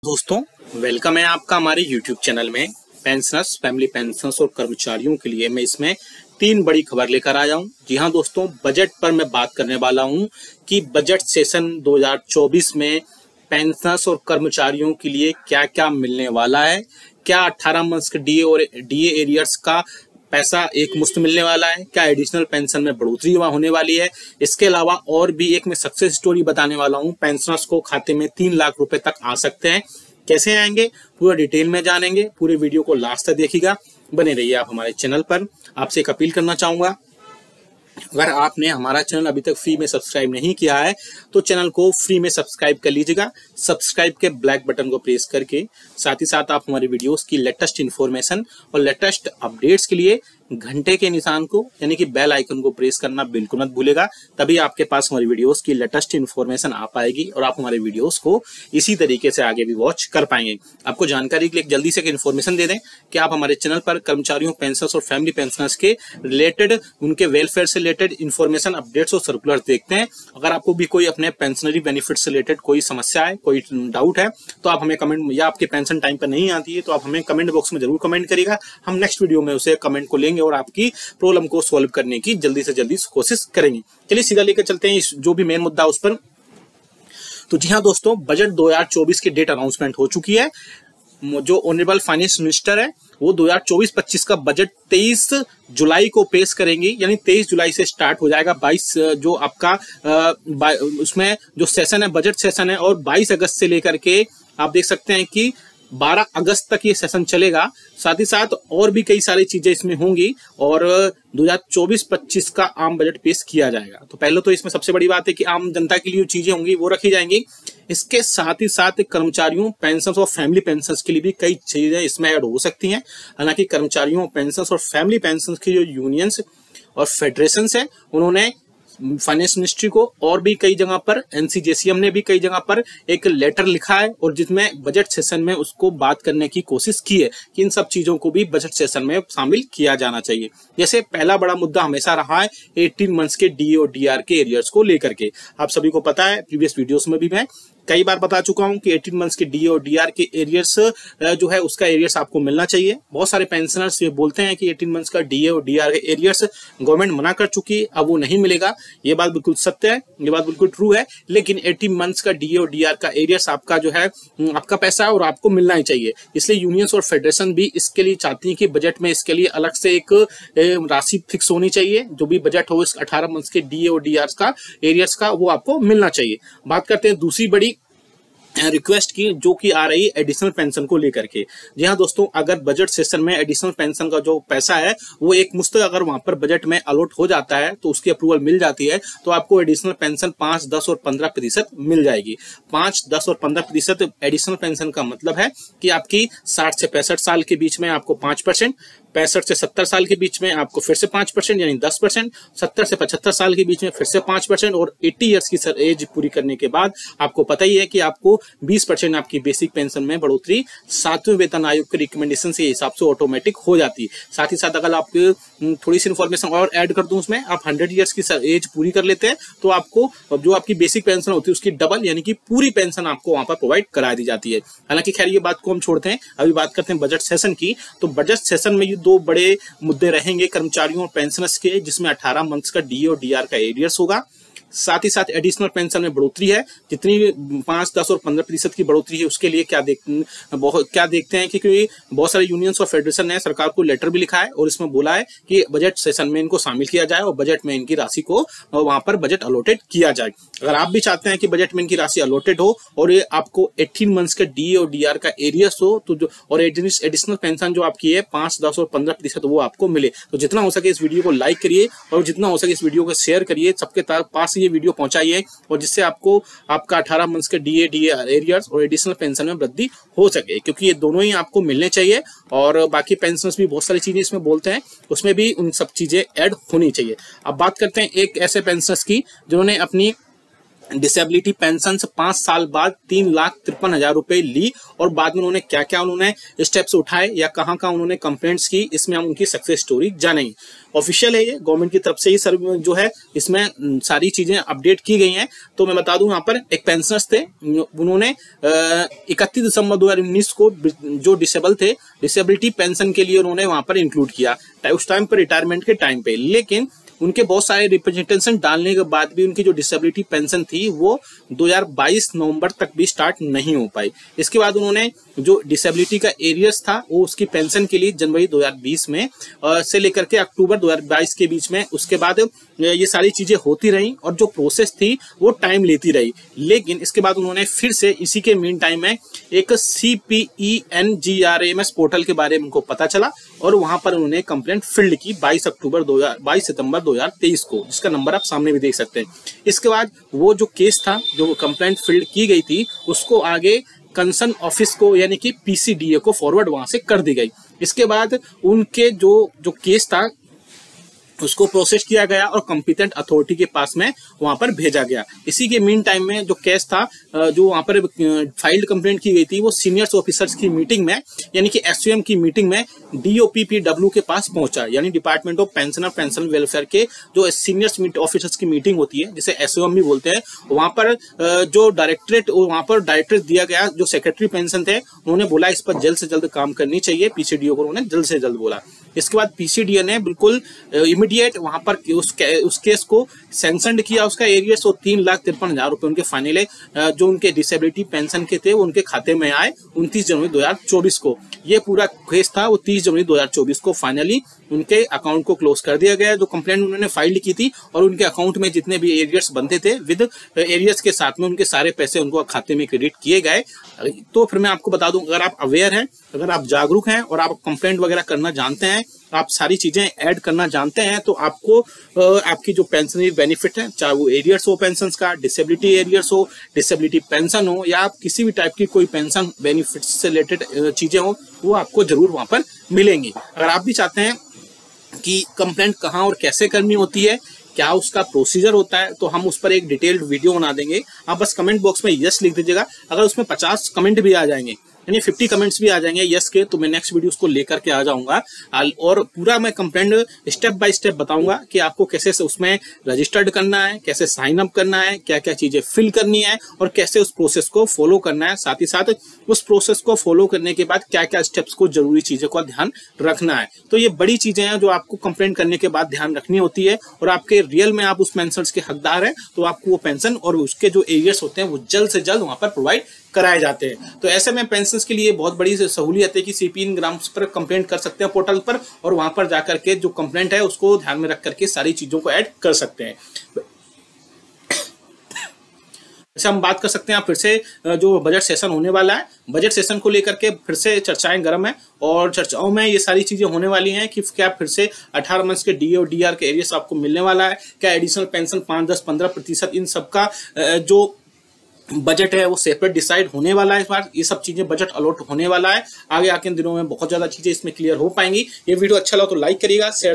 दोस्तों, वेलकम है आपका हमारे YouTube चैनल में। पेंशनर्स, फैमिली पेंशनर्स और कर्मचारियों के लिए मैं इसमें 3 बड़ी खबर लेकर आया हूं। जी हां दोस्तों, बजट पर मैं बात करने वाला हूं कि बजट सेशन 2024 में पेंशनर्स और कर्मचारियों के लिए क्या-क्या मिलने वाला है। क्या 18 मंथ्स के डीए और डीए एरियर्स का पैसा एक मुश्त मिलने वाला है, क्या एडिशनल पेंशन में बढ़ोतरी होने वाली है। इसके अलावा और भी एक मैं सक्सेस स्टोरी बताने वाला हूं। पेंशनर्स को खाते में 3 लाख रुपए तक आ सकते हैं। कैसे आएंगे पूरा डिटेल में जानेंगे। पूरे वीडियो को लास्ट तक देखिएगा, बने रहिए आप हमारे चैनल पर। आपसे एक अपील करना चाहूंगा, अगर आपने हमारा चैनल अभी तक फ्री में सब्सक्राइब नहीं किया है तो चैनल को फ्री में सब्सक्राइब कर लीजिएगा। सब्सक्राइब के ब्लैक बटन को प्रेस करके साथ ही साथ आप हमारे वीडियोस की लेटेस्ट इन्फॉर्मेशन और लेटेस्ट अपडेट्स के लिए घंटे के निशान को यानी कि बेल आइकन को प्रेस करना बिल्कुल मत भूलेगा। तभी आपके पास हमारी वीडियोस की लेटेस्ट इन्फॉर्मेशन आ पाएगी और आप हमारे वीडियोस को इसी तरीके से आगे भी वॉच कर पाएंगे। आपको जानकारी के लिए जल्दी से इन्फॉर्मेशन दे दें कि आप हमारे चैनल पर कर्मचारियों, पेंशनर्स और फैमिली पेंशनर्स के रिलेटेड, उनके वेलफेयर से रिलेटेड इन्फॉर्मेशन, अपडेट्स और सर्कुलर देखते हैं। अगर आपको भी कोई अपने पेंशनरी बेनिफिट से रिलेटेड कोई समस्या है, कोई डाउट है तो आप हमें कमेंट, या आपकी पेंशन टाइम पर नहीं आती है तो आप हमें कमेंट बॉक्स में जरूर कमेंट करिएगा। हम नेक्स्ट वीडियो में उसे कमेंट को लेंगे और आपकी प्रॉब्लम को सॉल्व करने की जल्दी से जल्दी कोशिश करेंगे। चलिए सीधा लेकर चलते हैं जो भी मेन मुद्दा उस पर। तो जी हां दोस्तों, बजट 2024 की डेट अनाउंसमेंट हो चुकी है। जो ऑनरेबल फाइनेंस मिनिस्टर है वो 2024-25 का बजट 23 जुलाई को पेश करेंगे, यानी 23 जुलाई से स्टार्ट हो जाएगा। 22 जो आपका उसमें जो सेशन है, बजट सेशन है, और 22 अगस्त से लेकर के आप देख सकते हैं कि 12 अगस्त तक ये सेशन चलेगा। साथ ही साथ और भी कई सारी चीजें इसमें होंगी और 2024-25 का आम बजट पेश किया जाएगा। तो पहले तो इसमें सबसे बड़ी बात है कि आम जनता के लिए जो चीजें होंगी वो रखी जाएंगी। इसके साथ ही साथ कर्मचारियों, पेंशनर्स और फैमिली पेंशनर्स के लिए भी कई चीजें इसमें ऐड हो सकती हैं। हालांकि कर्मचारियों, पेंशनर्स और फैमिली पेंशनर्स की जो यूनियंस और फेडरेशंस है उन्होंने फाइनेंस मिनिस्ट्री को और भी कई जगह पर, एनसीजेसीएम ने भी कई जगह पर एक लेटर लिखा है और जिसमें बजट सेशन में उसको बात करने की कोशिश की है कि इन सब चीजों को भी बजट सेशन में शामिल किया जाना चाहिए। जैसे पहला बड़ा मुद्दा हमेशा रहा है 18 मंथ्स के डीए और डीआर के एरियर्स को लेकर के। आप सभी को पता है, प्रीवियस वीडियोस में भी मैं कई बार बता चुका हूं कि 18 मंथ्स के डीए और डीआर के एरियर्स जो है उसका एरियर्स आपको मिलना चाहिए। बहुत सारे पेंशनर्स ये बोलते हैं कि 18 मंथ्स का डीए और डीआर के एरियर्स गवर्नमेंट मना कर चुकी है, अब वो नहीं मिलेगा। ये बात बिल्कुल सत्य है, ये बात बिल्कुल ट्रू है। लेकिन 18 मंथ्स का डीए और डीआर का एरियर्स आपका जो है आपका पैसा है और आपको मिलना ही चाहिए। इसलिए यूनियंस और फेडरेशन भी इसके लिए चाहती है कि बजट में इसके लिए अलग से एक राशि फिक्स होनी चाहिए। जो भी बजट हो इस 18 मंथ्स के डीए और डीआर का एरियर्स का, वो आपको मिलना चाहिए। बात करते हैं दूसरी बड़ी रिक्वेस्ट की, जो कि आ रही है एडिशनल पेंशन को लेकर के। जी हाँ दोस्तों, अगर बजट सेशन में एडिशनल पेंशन का जो पैसा है वो एक मुश्त अगर वहां पर बजट में अलॉट हो जाता है तो उसकी अप्रूवल मिल जाती है तो आपको एडिशनल पेंशन 5, 10 और 15% मिल जाएगी। 5, 10 और 15% एडिशनल पेंशन का मतलब है कि आपकी 60 से 65 साल के बीच में आपको 5%, 65 से 70 साल के बीच में आपको फिर से 5% यानी 10%, 70 से 75 साल के बीच में फिर से 5% और 80 ईयर्स की एज पूरी करने के बाद आपको पता ही है कि आपको 20% आपकी बेसिक पेंशन में बढ़ोतरी 7वें वेतन आयोग के रिकमेंडेशन के हिसाब से ऑटोमेटिक हो जाती है। साथ ही साथ अगर आपके थोड़ी सी इन्फॉर्मेशन और ऐड कर दूं उसमें, आप 100 ईयर्स की एज पूरी कर लेते हैं तो आपको जो आपकी बेसिक पेंशन होती है उसकी डबल यानी कि पूरी पेंशन आपको वहां पर प्रोवाइड करा दी जाती है। हालांकि खैर ये बात को हम छोड़ते हैं, अभी बात करते हैं बजट सेशन की। तो बजट सेशन में ये 2 बड़े मुद्दे रहेंगे कर्मचारियों और पेंशनर्स के, जिसमें 18 मंथ्स का डीए और डीआर का एरियर्स होगा। साथ ही साथ एडिशनल पेंशन में बढ़ोतरी है, जितनी 5, 10 और 15% की बढ़ोतरी है उसके लिए क्या देखते हैं कि बहुत सारे यूनियंस और फेडरेशन ने सरकार को लेटर भी लिखा है और इसमें बोला है कि बजट सेशन में इनको शामिल किया जाए और बजट में इनकी राशि को वहां पर बजट अलॉटेड किया जाए। अगर आप भी चाहते हैं कि बजट में इनकी राशि अलॉटेड हो और ये आपको 18 मंथ्स के डीए और डीआर का एरियर्स हो तो जो और एडिशनल पेंशन जो आपकी है 5, 10 और 15% वो आपको मिले, तो जितना हो सके इस वीडियो को लाइक करिए और जितना हो सके इस वीडियो को शेयर करिए, सबके पास ये वीडियो पहुंचाइए और जिससे आपको आपका 18 मंथ्स के डीए डीआर एरियर्स और एडिशनल पेंशन में वृद्धि हो सके, क्योंकि ये दोनों ही आपको मिलने चाहिए। और बाकी पेंशनर्स भी बहुत सारी चीजें इसमें बोलते हैं, उसमें भी उन सब चीजें ऐड होनी चाहिए। अब बात करते हैं एक ऐसे पेंशनर्स की जिन्होंने अपनी डिसेबिलिटी पेंशन से 5 साल बाद 3,53,000 रुपए ली। और बाद में उन्होंने क्या क्या उन्होंने स्टेप्स उठाए या कहाँ कहाँ उन्होंने कंप्लेंट्स की, इसमें हम उनकी सक्सेस स्टोरी जानेंगे। ऑफिशियल है ये, गवर्नमेंट की तरफ से ही सर जो है इसमें सारी चीजें अपडेट की गई हैं। तो मैं बता दूं, यहाँ पर एक पेंशनर्स थे, उन्होंने 31 दिसंबर 2019 को जो डिसेबल थे, डिसेबिलिटी पेंशन के लिए उन्होंने वहां पर इंक्लूड किया उस टाइम पर, रिटायरमेंट के टाइम पे। लेकिन उनके बहुत सारे रिप्रेजेंटेशन डालने के बाद भी उनकी जो डिसेबिलिटी पेंशन थी वो 2022 नवंबर तक भी स्टार्ट नहीं हो पाई। इसके बाद उन्होंने जो डिसेबिलिटी का एरियर्स था वो उसकी पेंशन के लिए जनवरी 2020 में से लेकर के अक्टूबर 2022 के बीच में, उसके बाद ये सारी चीजें होती रही और जो प्रोसेस थी वो टाइम लेती रही। लेकिन इसके बाद उन्होंने फिर से इसी के मीन टाइम में एक CPENGRAMS पोर्टल के बारे में उनको पता चला और वहां पर उन्होंने कंप्लेंट फील्ड की 22 सितंबर 2023 को, जिसका नंबर आप सामने भी देख सकते हैं। इसके बाद वो जो केस था, जो कंप्लेंट फील्ड की गई थी, उसको आगे कंसर्न ऑफिस को यानी कि PCDA को फॉरवर्ड वहां से कर दी गई। इसके बाद उनके जो केस था उसको प्रोसेस किया गया और कॉम्पिटेंट अथॉरिटी के पास में वहां पर भेजा गया। इसी के मीन टाइम में जो केस था, जो वहां पर फाइल्ड कंप्लेंट की गई थी, वो सीनियर्स ऑफिसर्स की मीटिंग में यानी कि SOM की मीटिंग में DOPPW के पास पहुंचा, यानी department of pensioner pension welfare के जो सीनियर्स ऑफिसर्स की मीटिंग होती है, जिसे SOM भी बोलते हैं। वहां पर जो डायरेक्टरेट दिया गया, जो सेक्रेटरी पेंशन थे, उन्होंने बोला इस पर जल्द से जल्द काम करनी चाहिए। PCDO को उन्होंने जल्द से जल्द बोला। इसके बाद PCDA ने बिल्कुल इमीडिएट वहां पर उस केस को सैंक्शनड किया, उसका एरियर्स 3,53,000 रुपए उनके फाइनल जो उनके डिसेबिलिटी पेंशन के थे वो उनके खाते में आए 29 जनवरी 2024 को। ये पूरा केस था वो 30 जनवरी 2024 को फाइनली उनके अकाउंट को क्लोज कर दिया गया, जो कंप्लेंट उन्होंने फाइल की थी। और उनके अकाउंट में जितने भी एरियर्स बनते थे विद एरियर्स के साथ में उनके सारे पैसे उनको खाते में क्रेडिट किए गए। तो फिर मैं आपको बता दूं, अगर आप अवेयर हैं, अगर आप जागरूक हैं और आप कंप्लेंट वगैरह करना जानते हैं, आप सारी चीजें ऐड करना जानते हैं, तो आपको आपकी जो पेंशनरी बेनिफिट है, चाहे वो एरियर्स हो पेंशन का, डिसेबिलिटी एरियर्स हो, डिसेबिलिटी पेंशन हो, या आप किसी भी टाइप की कोई पेंशन बेनिफिट से रिलेटेड चीजें हो, वो आपको जरूर वहां पर मिलेंगी। अगर आप भी चाहते हैं कि कंप्लेंट कहाँ और कैसे करनी होती है, क्या उसका प्रोसीजर होता है, तो हम उस पर एक डिटेल्ड वीडियो बना देंगे। आप बस कमेंट बॉक्स में यस लिख दीजिएगा। अगर उसमें 50 कमेंट भी आ जाएंगे, यानी 50 कमेंट्स भी आ जाएंगे यस के, तो मैं नेक्स्ट वीडियो उसको लेकर के आ जाऊंगा और पूरा मैं कंप्लेंट स्टेप बाय स्टेप बताऊंगा कि आपको कैसे से उसमें रजिस्टर्ड करना है, कैसे साइन अप करना है, क्या क्या चीजें फिल करनी है और कैसे उस प्रोसेस को फॉलो करना है। साथ ही साथ उस प्रोसेस को फॉलो करने के बाद क्या क्या स्टेप्स को, जरूरी चीजों का ध्यान रखना है। तो ये बड़ी चीजें हैं जो आपको कंप्लेंट करने के बाद ध्यान रखनी होती है। और आपके रियल में आप उस पेंशन के हकदार हैं, तो आपको वो पेंशन और उसके जो एरियर्स होते हैं वो जल्द से जल्द वहां पर प्रोवाइड कराए जाते हैं। तो ऐसे में पेंशन के लिए बहुत बड़ी सहूलियत है कि CPENGRAMS पर कंप्लेंट कर सकते हैं पोर्टल पर, और वहां पर जाकर के जो कंप्लेंट है उसको ध्यान में रख करके सारी चीजों को ऐड कर सकते हैं। जैसे हम बात कर सकते हैं, फिर से जो बजट सेशन होने वाला है, बजट सेशन को लेकर के फिर से चर्चाएं गर्म है और चर्चाओं में ये सारी चीजें होने वाली हैं कि क्या फिर से 18 मंथ्स के DA और DR के एरियर्स आपको मिलने वाला है, क्या एडिशनल पेंशन 5, 10, 15% इन सबका जो बजट है वो सेपरेट डिसाइड होने वाला है। इस बार ये सब चीजें बजट अलॉट होने वाला है। आगे आके दिनों में बहुत ज्यादा चीजें इसमें क्लियर हो पाएंगी। ये वीडियो अच्छा लगा तो लाइक करिएगा, शेयर